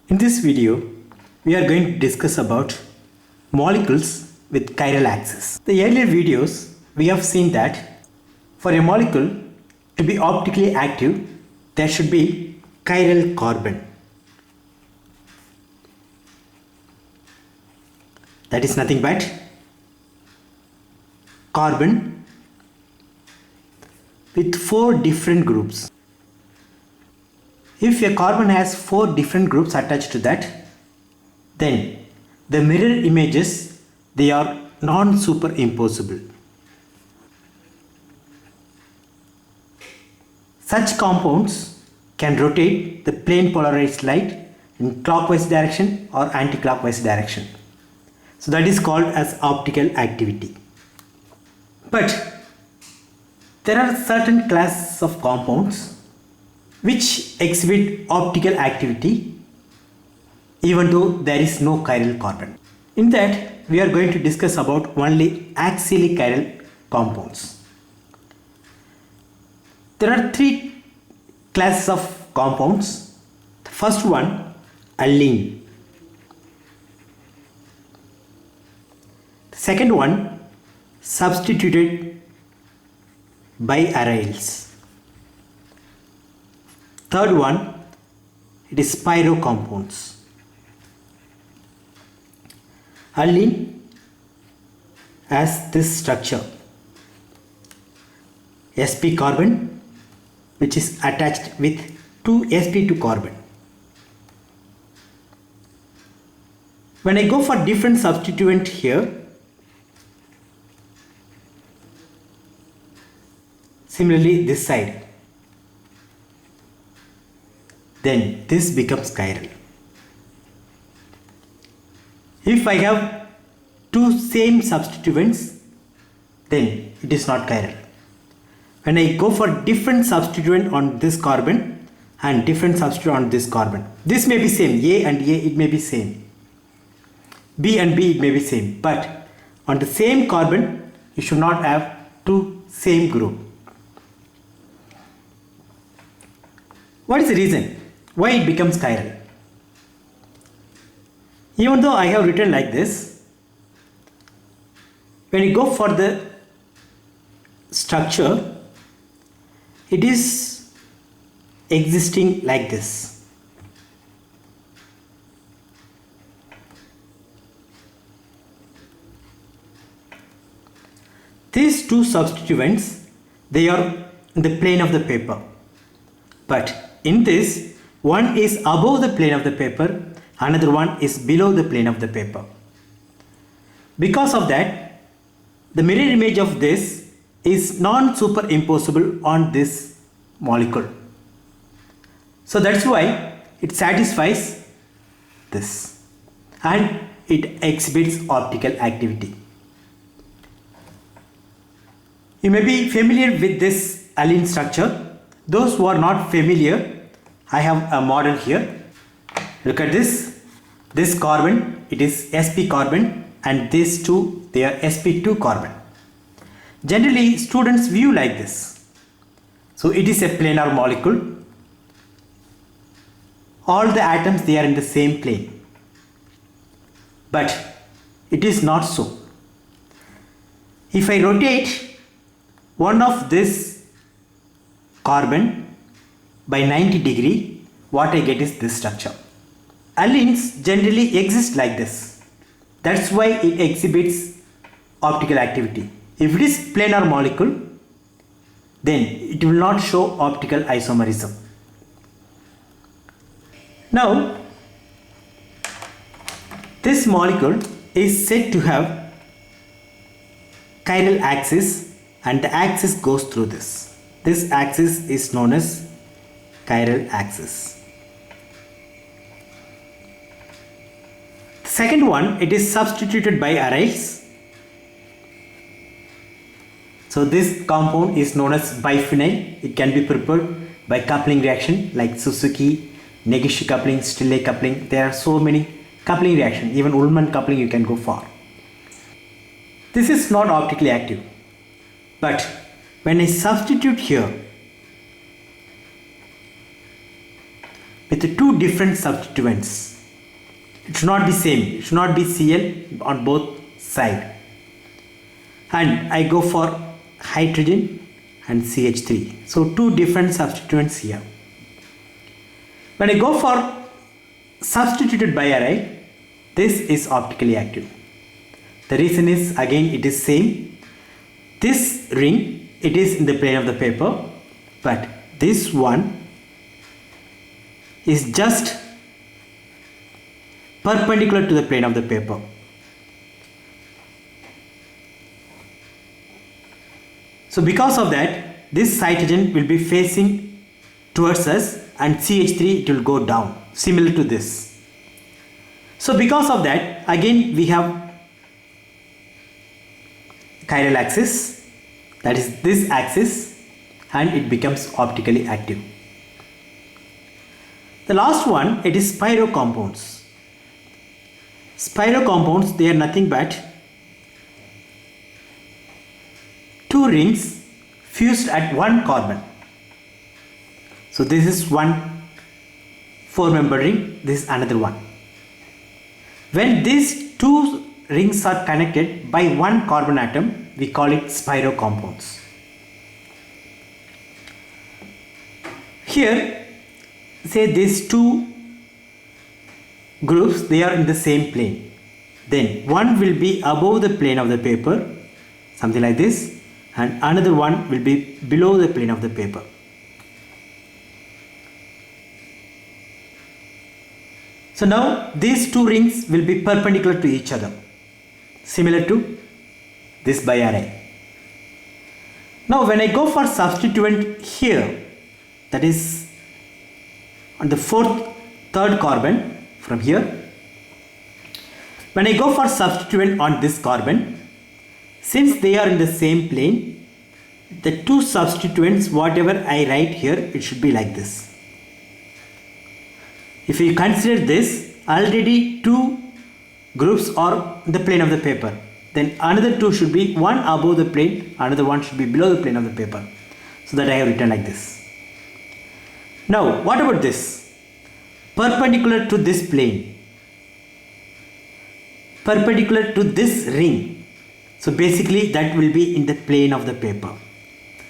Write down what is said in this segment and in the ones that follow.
In this video, we are going to discuss about molecules with chiral axis. The earlier videos, we have seen that for a molecule to be optically active, there should be chiral carbon. That is nothing but carbon with 4 different groups. If a carbon has 4 different groups attached to that, then the mirror images, they are non-superimposable. Such compounds can rotate the plane polarized light in clockwise direction or anti-clockwise direction. So that is called as optical activity. But there are certain classes of compounds which exhibit optical activity even though there is no chiral carbon. In that, we are going to discuss about only axially chiral compounds. There are 3 classes of compounds. The first one, allene. The second one, substituted biaryls. Third one, it is pyro compounds. Allene has this structure, sp carbon, which is attached with 2 sp2 carbon. When I go for different substituent here, similarly this side, then this becomes chiral. If I have 2 same substituents, then it is not chiral. When I go for different substituent on this carbon and different substituent on this carbon, this may be same, A and A it may be same, B and B it may be same, but on the same carbon you should not have 2 same group. What is the reason why it becomes chiral? Even though I have written like this, when you go for the structure, it is existing like this. These 2 substituents, they are in the plane of the paper, but in this, one is above the plane of the paper, another one is below the plane of the paper. Because of that, the mirror image of this is non-superimposable on this molecule. So that's why it satisfies this and it exhibits optical activity. You may be familiar with this allene structure. Those who are not familiar, I have a model here. Look at this. This carbon, it is sp carbon, and these 2, they are sp2 carbon. Generally, students view like this. So it is a planar molecule. All the atoms, they are in the same plane. But it is not so. If I rotate one of this carbon by 90 degree, what I get is this structure. Allenes generally exist like this. That's why it exhibits optical activity. If it is planar molecule, then it will not show optical isomerism. Now, this molecule is said to have chiral axis, and the axis goes through this. This axis is known as chiral axis. The second one, it is substituted by aryls. So this compound is known as biphenyl. It can be prepared by coupling reaction like Suzuki, Negishi coupling, Stille coupling. There are so many coupling reactions. Even Ullmann coupling you can go for. This is not optically active. But when I substitute here with 2 different substituents, It should not be same. It should not be Cl on both side. And I go for hydrogen and CH3. So two different substituents here. When I go for substituted biaryl, this is optically active. The reason is, again, it is same. This ring, it is in the plane of the paper, but this one is just perpendicular to the plane of the paper. So because of that, this hydrogen will be facing towards us and CH3 it will go down, similar to this. So because of that, again we have chiral axis, that is this axis, and it becomes optically active. The last one, it is spiro compounds. Spiro compounds, they are nothing but two rings fused at one carbon. So this is one 4-member ring, this is another one. When these two rings are connected by one carbon atom, we call it spiro compounds. Here, say these two groups, they are in the same plane. Then one will be above the plane of the paper, something like this, and another one will be below the plane of the paper. So now these two rings will be perpendicular to each other, similar to this biaryl. Now when I go for substituent here, that is on the third carbon from here, when I go for substituent on this carbon, since they are in the same plane, the two substituents, whatever I write here, it should be like this. If you consider this, already two groups are in the plane of the paper. Then another two should be one above the plane, another one should be below the plane of the paper. So that I have written like this. Now, what about this? Perpendicular to this plane. Perpendicular to this ring. So basically that will be in the plane of the paper.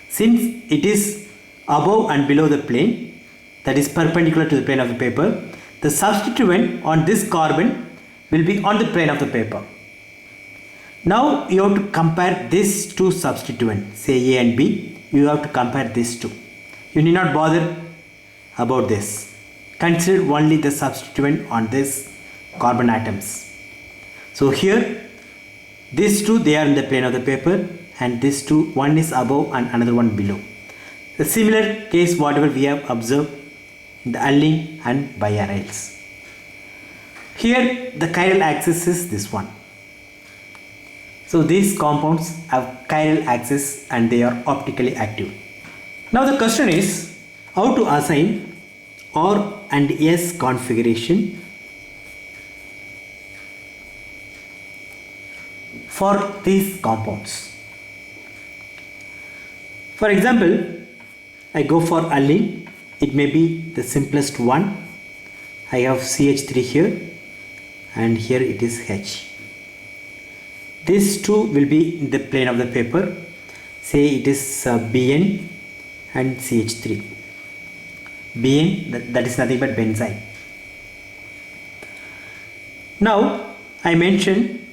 Since it is above and below the plane, that is perpendicular to the plane of the paper, the substituent on this carbon will be on the plane of the paper. Now you have to compare these two substituents, say A and B. You have to compare these two. You need not bother about this. Consider only the substituent on this carbon atoms. So here these two, they are in the plane of the paper, and these two, one is above and another one below. The similar case whatever we have observed in the Alling and biaryls. Here the chiral axis is this one. So these compounds have chiral axis and they are optically active. Now the question is how to assign R and S configuration for these compounds. For example, I go for Alling. It may be the simplest one. I have CH3 here and here it is H. These two will be in the plane of the paper. Say it is Bn and CH3. Bn, that is nothing but benzene. Now I mentioned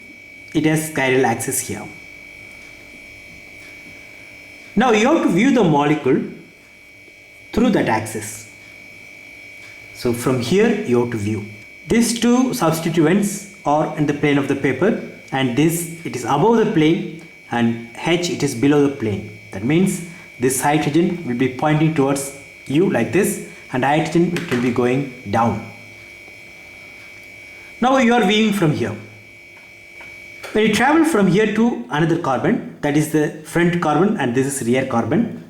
it has chiral axis here. Now you have to view the molecule through that axis. So from here you have to view. These two substituents are in the plane of the paper, and this, it is above the plane, and H, it is below the plane. That means this hydrogen will be pointing towards you like this, and hydrogen it will be going down. Now you are viewing from here. When you travel from here to another carbon, that is the front carbon and this is rear carbon,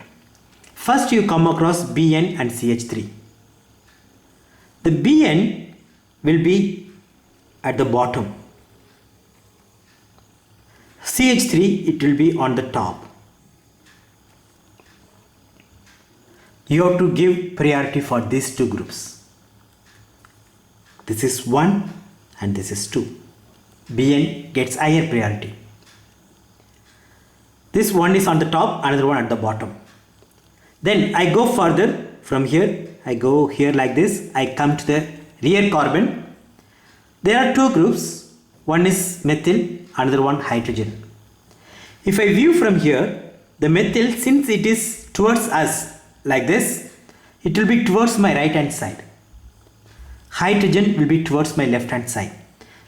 first you come across Bn and CH3. The Bn will be at the bottom. CH3, it will be on the top. You have to give priority for these two groups. This is 1 and this is 2. Bn gets higher priority. This one is on the top, another one at the bottom. Then I go further from here. I go here like this. I come to the rear carbon. There are two groups. One is methyl, another one hydrogen. If I view from here, the methyl, since it is towards us like this, it will be towards my right hand side. Hydrogen will be towards my left hand side.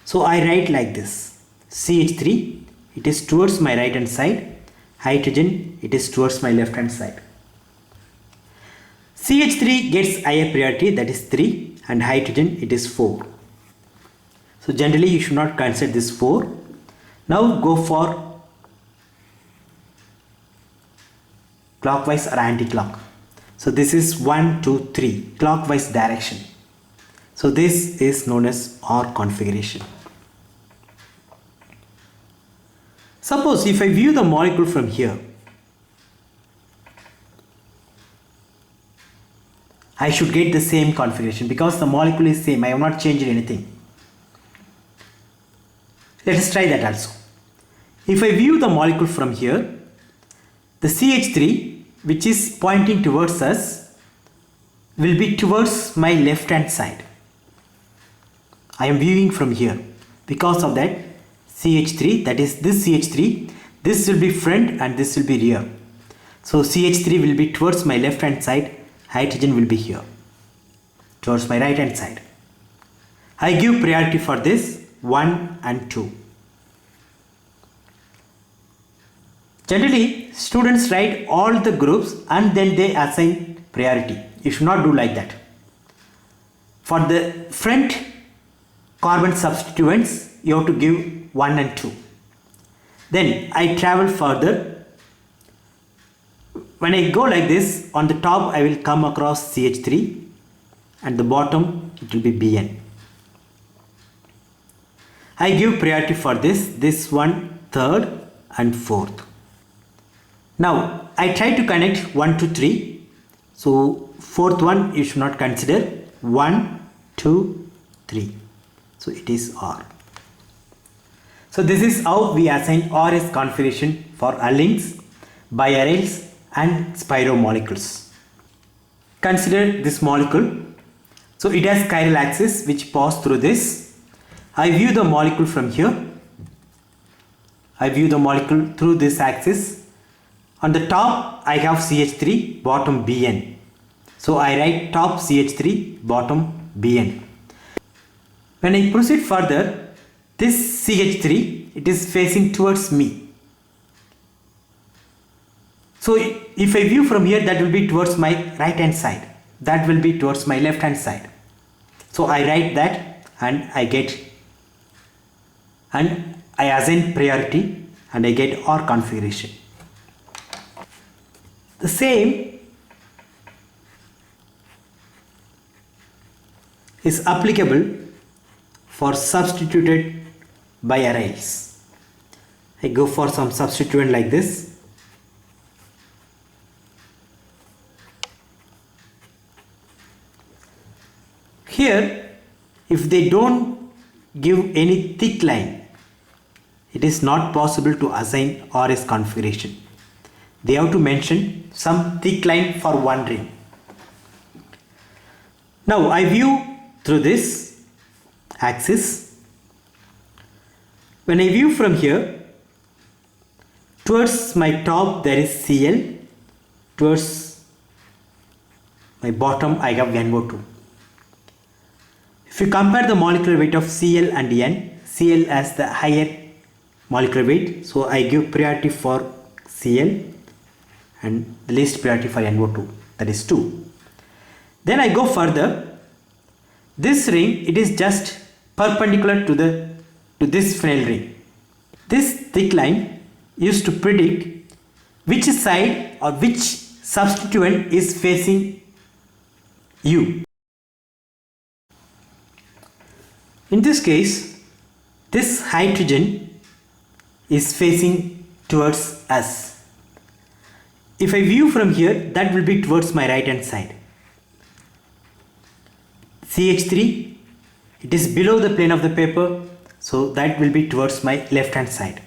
So I write like this. CH3, it is towards my right hand side. Hydrogen, it is towards my left hand side. CH3 gets higher priority, that is 3, and hydrogen, it is 4. So generally you should not consider this 4. Now go for clockwise or anti-clock. So this is 1, 2, 3, clockwise direction. So this is known as OR configuration. Suppose if I view the molecule from here, I should get the same configuration because the molecule is same. I have not changed anything. Let us try that also. If I view the molecule from here, the CH3, which is pointing towards us, will be towards my left hand side. I am viewing from here. Because of that, CH3, that is this CH3, this will be front and this will be rear. So CH3 will be towards my left hand side, hydrogen will be here, towards my right hand side. I give priority for this 1 and 2. Generally, students write all the groups and then they assign priority. You should not do like that. For the front carbon substituents, you have to give 1 and 2. Then I travel further. When I go like this, on the top I will come across CH3 and the bottom it will be Bn. I give priority for this one, third and fourth. Now I try to connect 1 to 3. So fourth one you should not consider. 1, 2, 3. So it is OR. So this is how we assign ORS configuration for allynes, biaryls and spiromolecules. Consider this molecule. So it has chiral axis which pass through this. I view the molecule from here. I view the molecule through this axis. On the top I have CH3, bottom Bn. So I write top CH3, bottom Bn. When I proceed further, this CH3, it is facing towards me. So if I view from here, that will be towards my right hand side. That will be towards my left hand side. So I write that and I assign priority and I get OR configuration. The same is applicable for substituted biaryls. I go for some substituent like this. Here, if they don't give any thick line, it is not possible to assign ORS configuration. They have to mention some thick line for one ring. Now I view through this axis. When I view from here, towards my top there is Cl, towards my bottom I have NO2. If you compare the molecular weight of Cl and N, Cl has the higher molecular weight, so I give priority for Cl and the least priority for NO2, that is 2. Then I go further. This ring, it is just perpendicular to this phenyl ring. This thick line used to predict which side or which substituent is facing you. In this case, this hydrogen is facing towards us. If I view from here, that will be towards my right hand side. CH3 It is below the plane of the paper, so that will be towards my left hand side.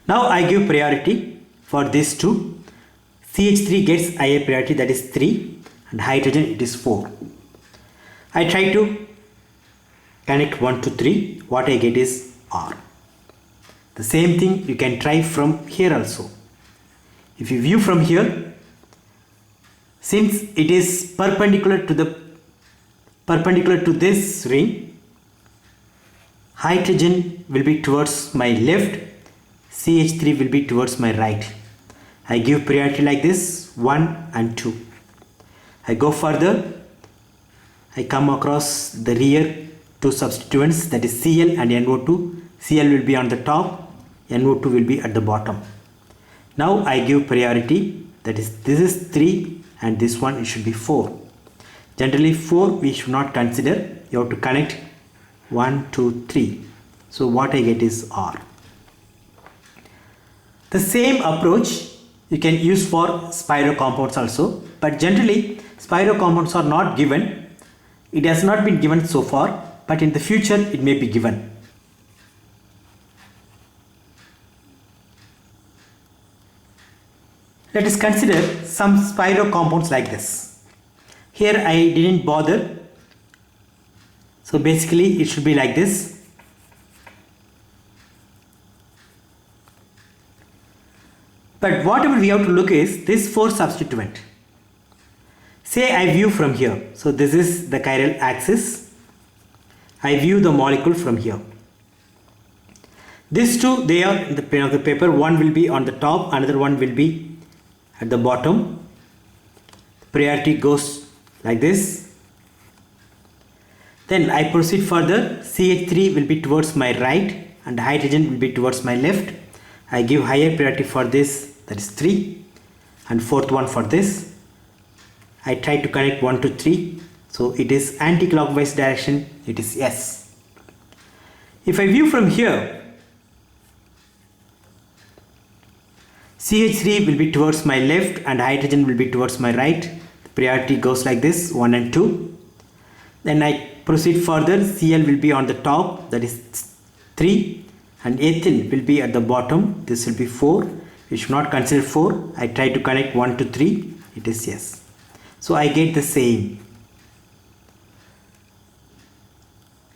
Now I give priority for these two. CH3 gets higher priority, that is 3, and hydrogen it is 4. I try to connect 1 to 3. What I get is R. The same thing you can try from here also. If you view from here, since it is perpendicular to this ring, hydrogen will be towards my left, CH3 will be towards my right. I give priority like this, 1 and 2. I go further, I come across the rear two substituents, that is Cl and NO2. Cl will be on the top, NO2 will be at the bottom. Now I give priority, that is this is 3 and this one it should be 4. Generally 4 we should not consider, you have to connect 1, 2, 3. So what I get is R. The same approach you can use for spiro compounds also, but generally spiro compounds are not given. It has not been given so far, but in the future it may be given. Let us consider some spiro compounds like this. Here I didn't bother, so basically it should be like this. But whatever we have to look is this 4 substituent. Say I view from here, so this is the chiral axis. I view the molecule from here. These two, they are in the plane of the paper. One will be on the top, another one will be at the bottom. Priority goes like this. Then I proceed further. CH3 will be towards my right and hydrogen will be towards my left. I give higher priority for this, that is 3, and fourth one for this. I try to connect 1 to 3, so it is anti-clockwise direction, it is S. If I view from here, CH3 will be towards my left and hydrogen will be towards my right. The priority goes like this, 1 and 2. Then I proceed further. Cl will be on the top, that is 3, and ethyl will be at the bottom, this will be 4. We should not consider 4. I try to connect 1 to 3, it is yes. So I get the same.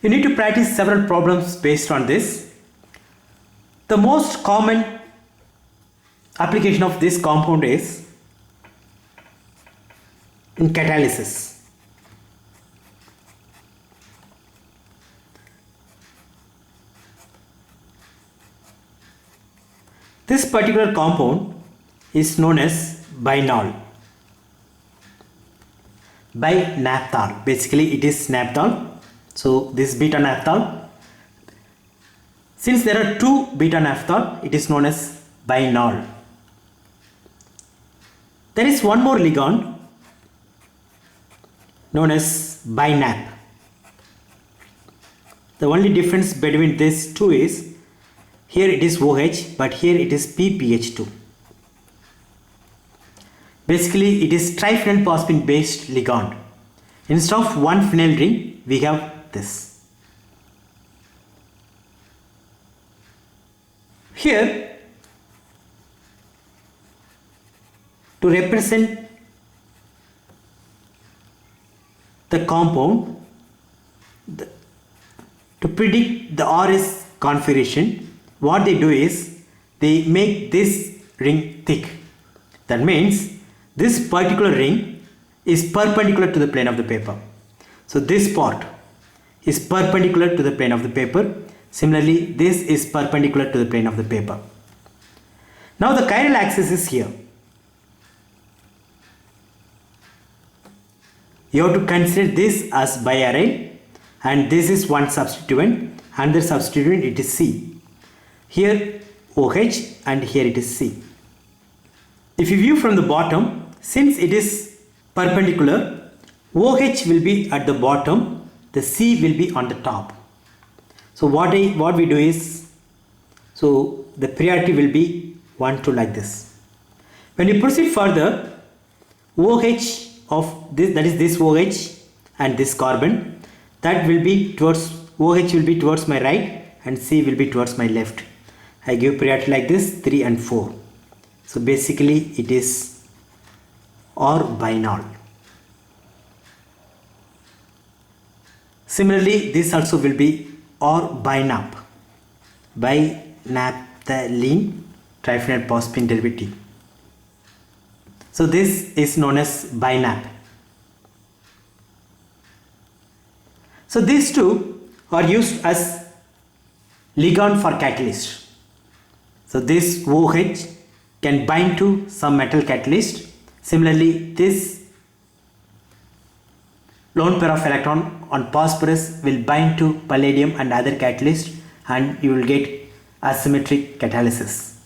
You need to practice several problems based on this. The most common application of this compound is in catalysis. This particular compound is known as binol. Binaphthol. Basically it is naphthol. So this beta naphthol. Since there are two beta naphthol, it is known as binol. There is one more ligand known as binap. The only difference between these two is here it is OH, but here it is PPH2. Basically it is triphenylphosphine based ligand. Instead of one phenyl ring, we have this. Here, to represent the compound, to predict the RS configuration, what they do is they make this ring thick. That means this particular ring is perpendicular to the plane of the paper. So this part is perpendicular to the plane of the paper. Similarly, this is perpendicular to the plane of the paper. Now the chiral axis is here. You have to consider this as biaryl, and this is one substituent, another substituent it is C. Here OH and here it is C. If you view from the bottom, since it is perpendicular, OH will be at the bottom, the C will be on the top. So what we do is, so the priority will be 1, 2 like this. When you proceed further, OH of this, that is this OH and this carbon, that will be towards OH will be towards my right and C will be towards my left. I give priority like this 3 and 4. So basically it is orbinyl. Similarly, this also will be orbinap, binaphthalene triphenyl phosphine derivative. So this is known as binap. So these two are used as ligand for catalyst. So this OH can bind to some metal catalyst. Similarly, this lone pair of electron on phosphorus will bind to palladium and other catalyst, and you will get asymmetric catalysis.